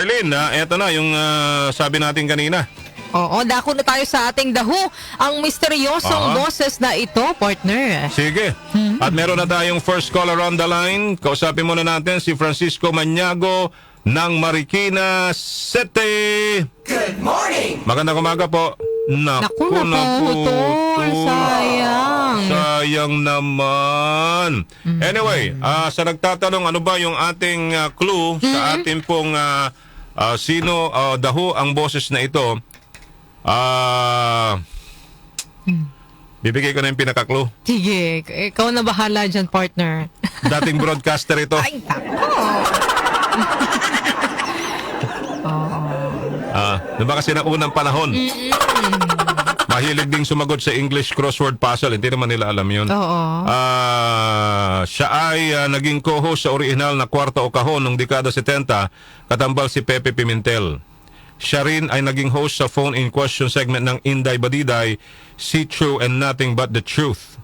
Arlene, eto na yung sabi natin kanina. Oo, dako na tayo sa ating dahu. Ang misteryosong boses na ito, partner. Sige. At meron na tayong first caller on the line. Kausapin muna natin si Francisco Maniago ng Marikina City. Good morning! Magandang umaga po. Naku, naputol. Sayang. Sayang naman. Anyway, sa nagtatanong ano ba yung ating clue sa ating pong sino daho ang boses na ito, bibigay ko na yung pinaka-clue. Sige, ikaw na bahala dyan, partner. Dating broadcaster ito. Ay, tako. Diba kasi na unang panahon, mahilig ding sumagot sa English crossword puzzle. Hindi naman nila alam yun. Oo. Siya ay naging co-host sa original na Kwarta o Kahon noong dekada 70, katambal si Pepe Pimentel. Siya rin ay naging host sa phone-in question segment ng Inday Badiday, See True and Nothing But the Truth.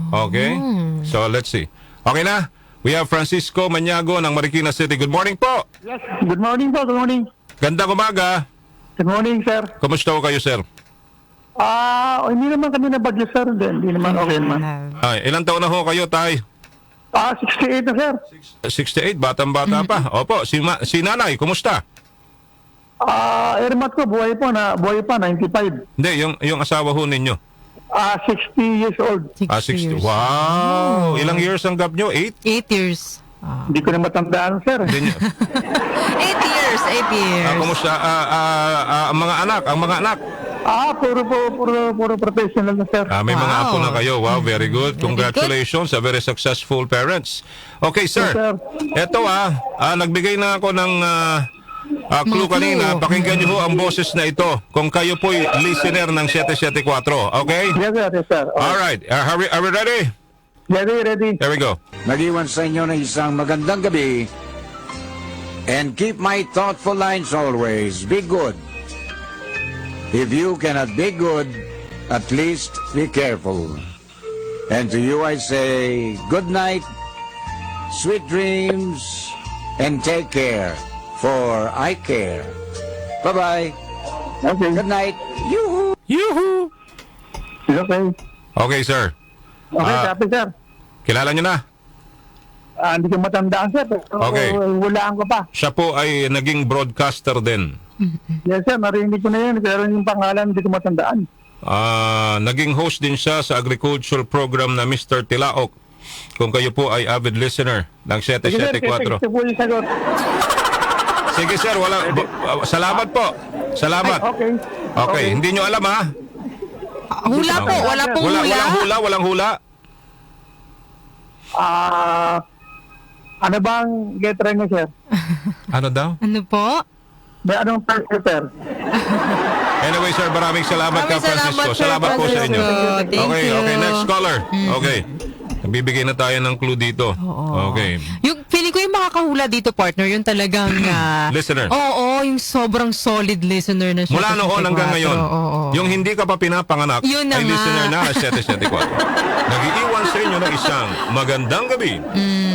Okay? So, let's see. Okay na? We have Francisco Maniago ng Marikina City. Good morning po! Yes, good morning po, good morning. Gandang umaga! Good morning, sir. Kumusta ho kayo, sir? Hindi naman kami nabagyo, sir. Hindi naman okay naman. Ay, ilang taon na ho kayo, tay? 68 na, sir. 68, batang-bata pa. Opo, si nanay, kumusta? Ermat ko, buhay pa, 95. Hindi, yung asawa ho ninyo. 60 years old. 60. Wow! Ilang years ang gap nyo? 8? 8 years. Hindi ko na matandaan, sir. Hindi nyo. 8 years, 8 years. Kumusta? Ang mga anak. Puro professional na, sir. May mga Wow. apo na kayo. Wow, very good. Congratulations sa very successful parents. Okay, sir. Yes, sir. Eto nagbigay na ako ng clue kanina. Pakinggan niyo ho ang boses na ito kung kayo po'y listener ng 774. Okay? Yes, sir. Yes, sir. Alright. Are we ready? Ready. There we go. Nag-iwan sa inyo ng isang magandang gabi. And keep my thoughtful lines always. Be good. If you cannot be good, at least be careful. And to you I say, good night, sweet dreams, and take care, for I care. Bye-bye. Okay. Good night. Yoo-hoo. Yuhu! Okay. Okay, sir. Okay, happy, sir. Kilala niyo na? Hindi ko matandaan, sir. Pero Okay. hulaan ko pa. Siya po ay naging broadcaster din. Yes, sir. Narinig ko na yun. Pero yung pangalan, hindi ko matandaan. Naging host din siya sa agriculture program na Mr. Tilaok. Kung kayo po ay avid listener ng Sige, sir. 774. Ito po yung sagot. Sige, sir. Salamat po. Salamat. Okay. Okay. Hindi nyo alam, ha? Hula po, wala pong hula. Walang hula. Ano bang get try niyo, sir? Ano daw? Ano po? May anong target, sir? Anyway, sir, maraming salamat ka, Maraming salamat, Francisco. Sir Salamat po sa inyo. Francisco. Thank Okay, you. okay. Next caller. Okay. Bibigyan na tayo ng clue dito. Okay. Yung feeling ko yung makakahula dito, partner, yung talagang Listener. Oo, yung sobrang solid listener na siya. Mula noon hanggang ngayon, Oo. yung hindi ka pa pinapanganak, Yun na ay nga. listener na 774. Nag-iiwan sa inyo ng isang magandang gabi.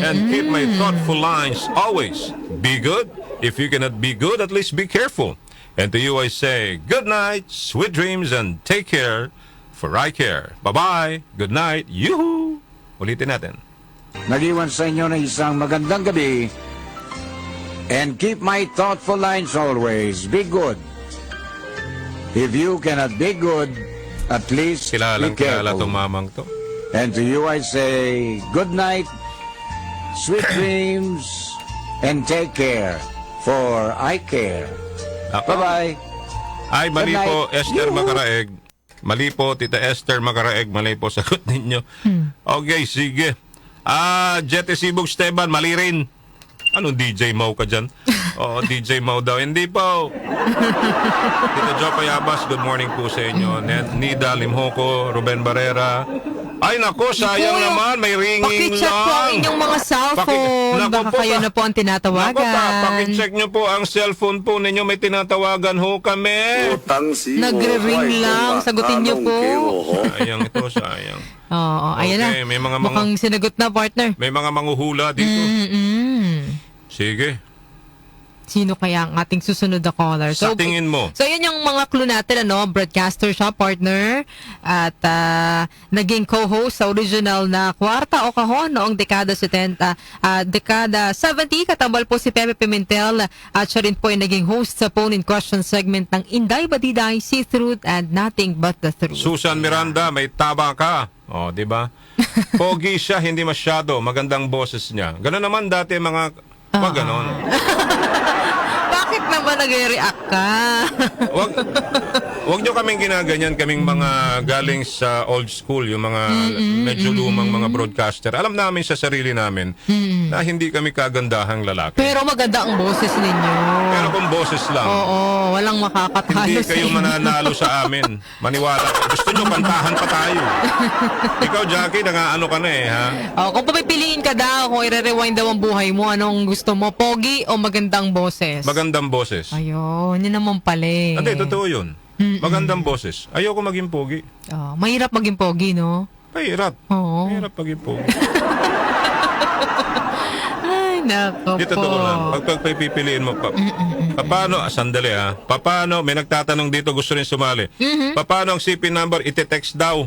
And keep my thoughtful lines always. Be good. If you cannot be good, at least be careful. And to you I say, good night, sweet dreams, and take care, for I care. Bye-bye. Good night. Yoo-hoo! Ulitin natin. Nag-iwan sa inyo ng isang magandang gabi. And keep my thoughtful lines always. Be good. If you cannot be good, at least be Kilala careful. tong mamang to. And to you I say, good night, sweet dreams, and take care, for I care. Bye-bye. Ay, mali Good night. po, Esther Yoo-hoo. Macaraeg. Mali po, Tita Esther Macaraeg. Mali po, sagot ninyo. Okay, sige. Jete Sibog Esteban, mali rin. Anong DJ Mau ka dyan? Oo, DJ Mau daw. Hindi po. Tita Jo Payabas, good morning po sa inyo. Nida Limhoko, Ruben Barrera. Ay, nako, sayang Naku, naman. May ringing Pakichat po ang lang. inyong mga cellphone. Naku Baka po, kayo na po ang Naku, tinatawagan. pakicheck nyo po ang cellphone po ninyo. May tinatawagan ho kami. Nagre-ring lang. Sagutin niyo po. Sayang ito, sayang. Oo, ayan Okay, na. may mga Mukhang sinagot na, partner. May mga manguhula dito. Mm-mm. Sige. sino kaya ang ating susunod na caller. Sa tingin mo? So, yun yung mga clue natin, ano? Broadcaster siya, partner. At naging co-host sa original na Kwarta o Kahon noong dekada 70. Dekada 70, katambal po si Pepe Pimentel. At siya rin po ay naging host sa phone-in question segment ng Inday Badiday, See Truth and Nothing But the Truth. Susan Miranda, may taba ka. O, di ba? Pogi siya, hindi masyado. Magandang boses niya. Ganun naman dati mga... Wag ganon. Bakit naman nag-react ka? Wag nyo kaming ginaganyan, kaming mga galing sa old school, yung mga medyo lumang mga broadcaster. Alam namin sa sarili namin na hindi kami kagandahang lalaki. Pero maganda ang boses ninyo. Pero kung boses lang, Oo, walang makakatalo hindi sa kayo inyo. mananalo sa amin. Maniwala. Gusto nyo, kantahan pa tayo. Ikaw, Jackie, nangaano ka na ha? Oh, kung papipiliin ka daw, kung i-rewind daw ang buhay mo, anong gusto mo? Pogi o magandang boses? Magandang boses. Ayun, yun naman pala eh. Hindi, totoo yun. Magandang boses. Ayoko maging pogi. Oh, mahirap maging pogi, no? Mahirap. Oo. Mahirap maging pogi. Ay, nako Di po. totoo lang. Pag pipiliin mo, paano, sandali paano, may nagtatanong dito, gusto rin sumali. Paano ang CP number, ite-text daw?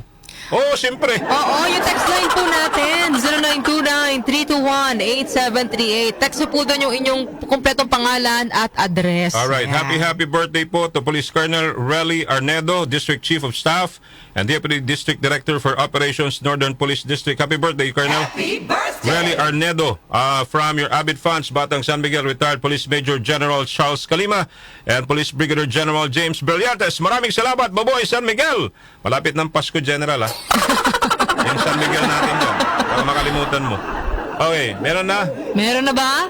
Oo, siyempre. Oo, yung text line po natin, 0929-321-8738. Text po doon yung inyong kumpletong pangalan at address. Alright, Ayan. happy birthday po to Police Colonel Relly Arnedo, District Chief of Staff and Deputy District Director for Operations, Northern Police District. Happy birthday, Colonel. Happy birthday! Relly Arnedo, from your avid fans, Batang San Miguel, retired Police Major General Charles Calima and Police Brigadier General James Brillantes. Maraming salamat, Baboy San Miguel. Malapit ng Pasko, General, Yung San Miguel natin yun. Baka makalimutan mo. Okay, meron na? Meron na ba?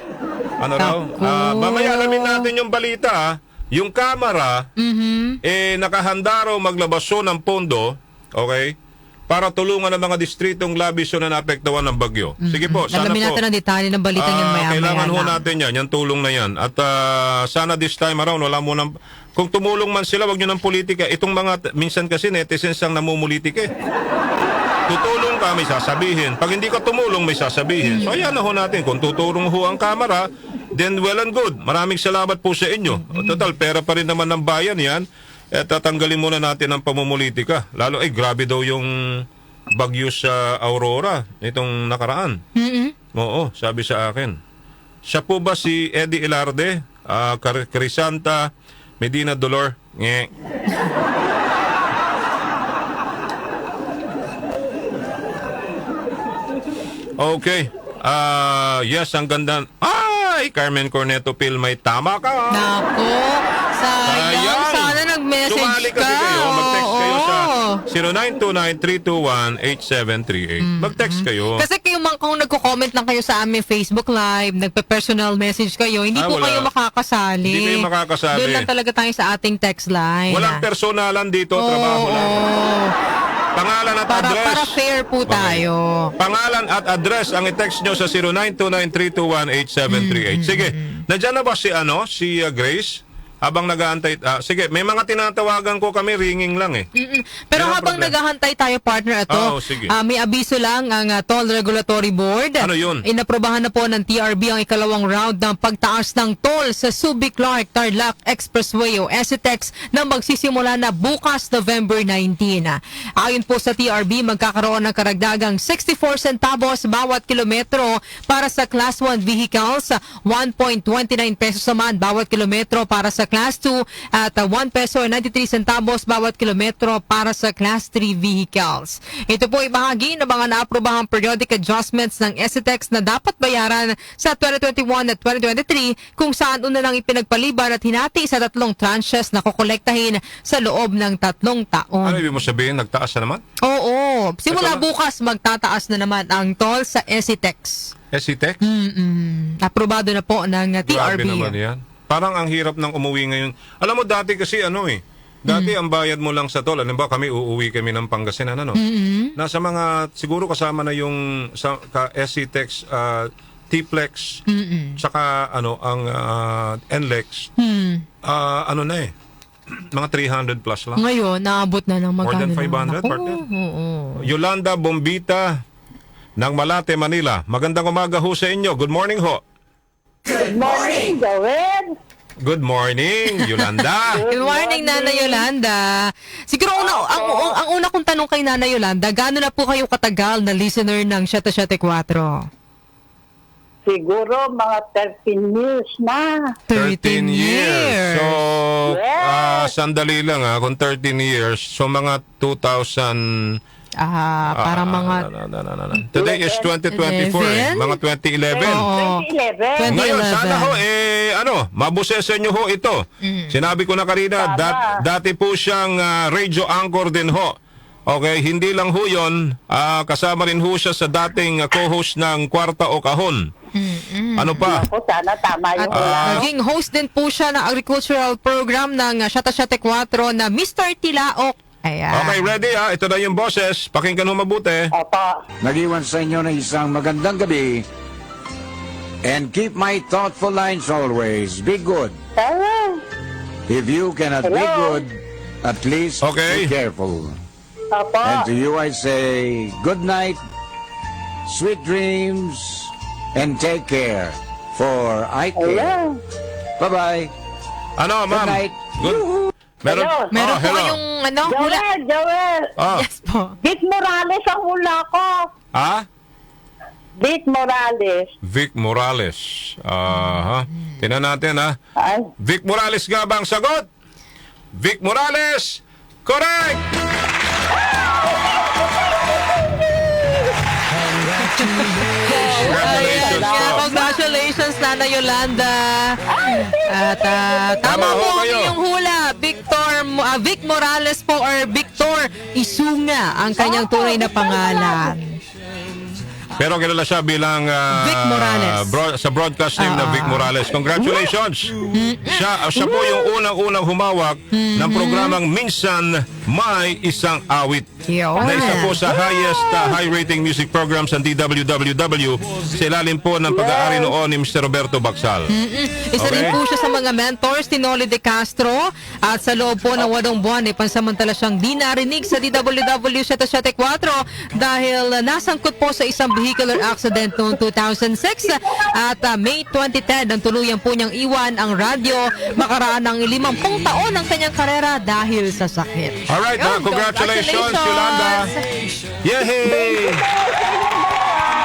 Ano raw? Naku. Mamaya alamin natin yung balita. Yung kamera, nakahanda raw maglabasyon ng pondo, okay, para tulungan ang mga distritong labis na naapektuhan ng bagyo. Sige po, sana Alamin po. natin ang detalye ng balita niyan maya-maya Kailangan ho lang. natin yan, yung tulong na yan. At sana this time around, wala mo nang... Kung tumulong man sila, wag nyo ng politika. Itong mga, minsan kasi netizens ang namumulitik eh. Tutulong ka, may sasabihin. Pag hindi ka tumulong, may sasabihin. So ayan na ho natin. Kung tutulong ho ang kamera, then well and good. Maraming salamat po sa inyo. Total, pera pa rin naman ng bayan yan. At tatanggalin muna natin ang pamumulitika. Lalo, grabe daw yung bagyo sa Aurora nitong nakaraan. Oo, sabi sa akin. Siya po ba si Eddie Ilarde? Crisanta Medina Dolor? Nge. Okay. Yes, ang ganda. Ay, Carmen Corneto Pil, may tama ka. Nako, sayang. Sana nag-message Sumali ka. kasi kayo. Mag-text kayo sa Oo. 0929-321-8738. Mag-text kayo. Kasi kung nagko-comment lang kayo sa aming Facebook Live, nagpe-personal message kayo, hindi po wala. kayo makakasali. Hindi kayo makakasali. Doon lang talaga tayo sa ating text line. Walang personalan dito, trabaho lang. Pangalan at address. Para fair po tayo. Pangalan at address ang i-text nyo sa 0929-321-8738. Sige, nandiyan na ba si Grace? Habang nag-aantay, sige, may mga tinatawagan ko kami, ringing lang eh. Pero Yan ang habang problem. naghahantay tayo, partner, ito, Sige. may abiso lang ang Toll Regulatory Board. Ano yun? Inaprobahan na po ng TRB ang ikalawang round ng pagtaas ng toll sa Subic-Clark-Tarlac Expressway o SCTEX na magsisimula na bukas November 19. Ayon po sa TRB, magkakaroon ng karagdagang 64 centavos bawat kilometro para sa Class 1 vehicles, 1.29 pesos naman bawat kilometro para sa Class 2 at 1 peso and 93 centavos bawat kilometro para sa Class 3 vehicles. Ito po ay bahagi ng mga naaprobahang periodic adjustments ng SCTEX na dapat bayaran sa 2021 at 2023 kung saan una lang ipinagpaliban at hinati sa 3 tranches na kukolektahin sa loob ng 3 taon. Ano ibig mo sabihin, nagtaas na naman? Oo. Simula Ito na- bukas magtataas na naman ang toll sa SCTEX. SCTEX? Aprobado na po ng Grabe TRB. naman yan. Parang ang hirap ng umuwi ngayon. Alam mo, dati kasi dati ang bayad mo lang sa toll. Alam ba, uuwi kami ng Pangasinan, Nasa mga, siguro kasama na yung SCTEX, T-Plex, tsaka ang NLEX, mga 300 plus lang. Ngayon, naabot na ng More magkano than 500, naman. partner. Oo. Yolanda Bombita ng Malate, Manila. Magandang umaga ho sa inyo. Good morning ho. Good morning, Joel. Good morning, Yolanda. Good morning, Nana Yolanda. Siguro ang una kong tanong kay Nana Yolanda, gaano na po kayo katagal na listener ng 774? Siguro mga 13 years na. 13 years. So, Yes. sandali lang kung 13 years, so mga 2000... Para mga... Today is 2024, 11? mga 2011. Oo. 2011. Ngayon, 2011. sana ho, mabusesen nyo ho ito. Sinabi ko na kanina, Tama. dati po siyang radio anchor din ho. Okay, hindi lang ho yun, kasama rin ho siya sa dating co-host ng Kwarta o Kahon. Ano pa? Ako, sana tama At yung ulan. naging host din po siya ng agricultural program ng 774 na Mr. Tilaok. Ayan. Okay, ready ha? Ito na yung boses. Pakinggan ho mabuti. Opo. Nag-iwan sa inyo ng isang magandang gabi. And keep my thoughtful lines always. Be good. Hello. If you cannot be Hello. good, at least Okay. be careful. Opo. And to you I say, good night, sweet dreams, and take care. For I care. Hello. Bye-bye. Ano, ma'am? night. Good. Meron, Hello. Meron po hello. kayong hula. Joel. Yes po. Vic Morales ang hula ko. Ha? Vic Morales. Vic Morales. Tingnan natin ha. Ay. Vic Morales nga ba ang sagot? Vic Morales! Correct! Congratulations po. Congratulations, Nana Yolanda. At Tama tama ho po ang kayo. inyong hula. Vic Morales po or Victor Isunga ang kanyang tunay na pangalan. Pero kilala siya bilang Vic Morales. sa broadcast name na Vic Morales. Congratulations! Siya po yung unang-unang humawak ng programang Minsan May Isang Awit. Yun. Na isa po sa highest high-rating music programs ng DWWW sa ilalim po ng pag-aari noon ni Mr. Roberto Bacsal. Isa Okay. rin po siya sa mga mentors ni Noli De Castro at sa loob po ng 8 buwan ay pansamantala siyang di narinig sa DWW 774 dahil nasangkot po sa isang vehicular accident noong 2006 at May 2010 nang tuluyan po niyang iwan ang radyo makaraan ng 50 taon ng kanyang karera dahil sa sakit. Alright, Yun, congratulations, Yolanda! Yehey!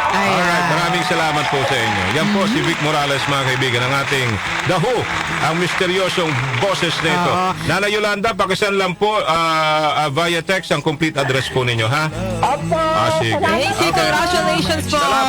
Alright, maraming salamat po sa inyo. Yan po si Vic Morales, mga kaibigan, ang ating The Who, ang misteryosong boses na ito. Nana Yolanda, pakisan lang po via text ang complete address po ninyo, ha? Opo. Sige. Thank you, congratulations po. Salamat.